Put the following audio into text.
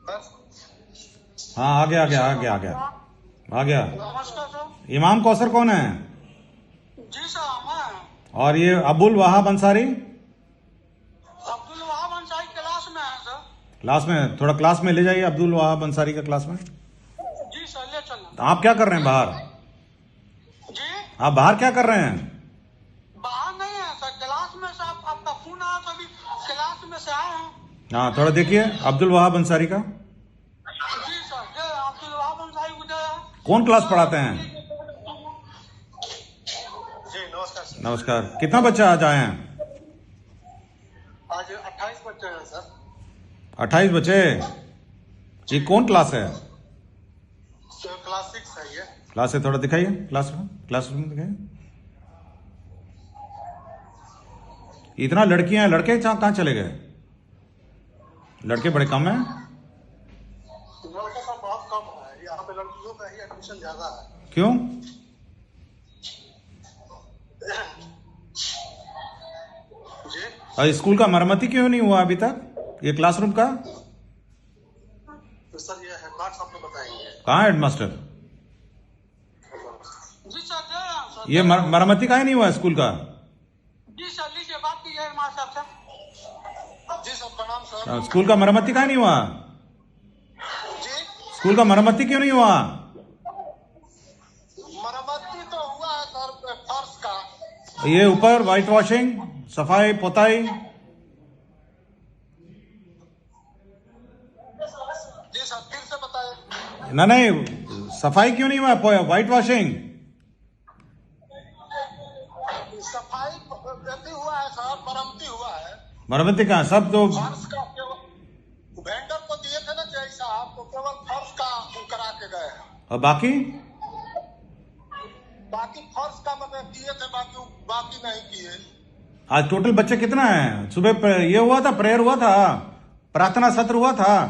हाँ आ गया आ गया आ गया आ गया आ गया। नमस्कार सर। इमाम कौसर कौन है? जी सर, मैं और ये अब्दुल वहाब अंसारी अब्दुल वहाब अंसारी क्लास में है सर। क्लास में, थोड़ा क्लास में ले जाइए अब्दुल वहाब अंसारी का क्लास में। जी सर, ले चलना। तो आप क्या कर रहे हैं बाहर? जी आप बाहर क्या कर रहे हैं? बाहर नहीं है सर, क्लास में से आपका फोन आया तो अभी क्लास में से आए हैं। हाँ थोड़ा देखिए अब्दुल वहाब अंसारी का। जी सर, ये अब्दुल वहाब अंसारी उधर कौन क्लास पढ़ाते हैं? जी नमस्कार सर। नमस्कार। कितना बच्चा आज आए हैं? आज 28 बच्चे हैं सर। 28 बच्चे। ये कौन क्लास है? क्लास 6 है ये। क्लास है, थोड़ा दिखाइए क्लासरूम दिखाइए। इतना लड़कियां हैं, लड़के कहाँ चले गए? लड़के बड़े कम हैं। लड़का का बहुत कम है, यहाँ पे लड़कियों का ही एडमिशन ज्यादा है। क्यों? जी और स्कूल का मरम्मती क्यों नहीं हुआ अभी तक, ये क्लासरूम का? तो सर ये हेडमास्टर आपको बताएंगे। कहाँ है हेडमास्टर? जी सर, दे रहे हैं सर। ये मरम्मती काहे नहीं हुआ स्कूल का? जी सर, लीजिए बात कीजिए हेडमास्टर साहब से। जी सर, प्रणाम सर। स्कूल का मरम्मती काहे नहीं हुआ? जी स्कूल का मरम्मती क्यों नहीं हुआ? मरम्मती तो हुआ है सर, फर्श का। ये ऊपर व्हाइट वॉशिंग, सफाई पोताई। जी सर, फिर से बताए। नहीं सफाई क्यों नहीं हुआ? व्हाइट वॉशिंग, सफाई अति हुआ है सर, मरम्मती हुआ है। मरम्मती कहाँ? सब तो फर्श का केवल वेंडर को दिए थे ना जय साहब, तो केवल फर्श का करा के गए हैं। और बाकी बाकी फर्श का मतलब दिए थे, बाकी नहीं किए। आज टोटल बच्चे कितना है? सुबह ये हुआ था, प्रेयर हुआ था, प्रार्थना सत्र हुआ था।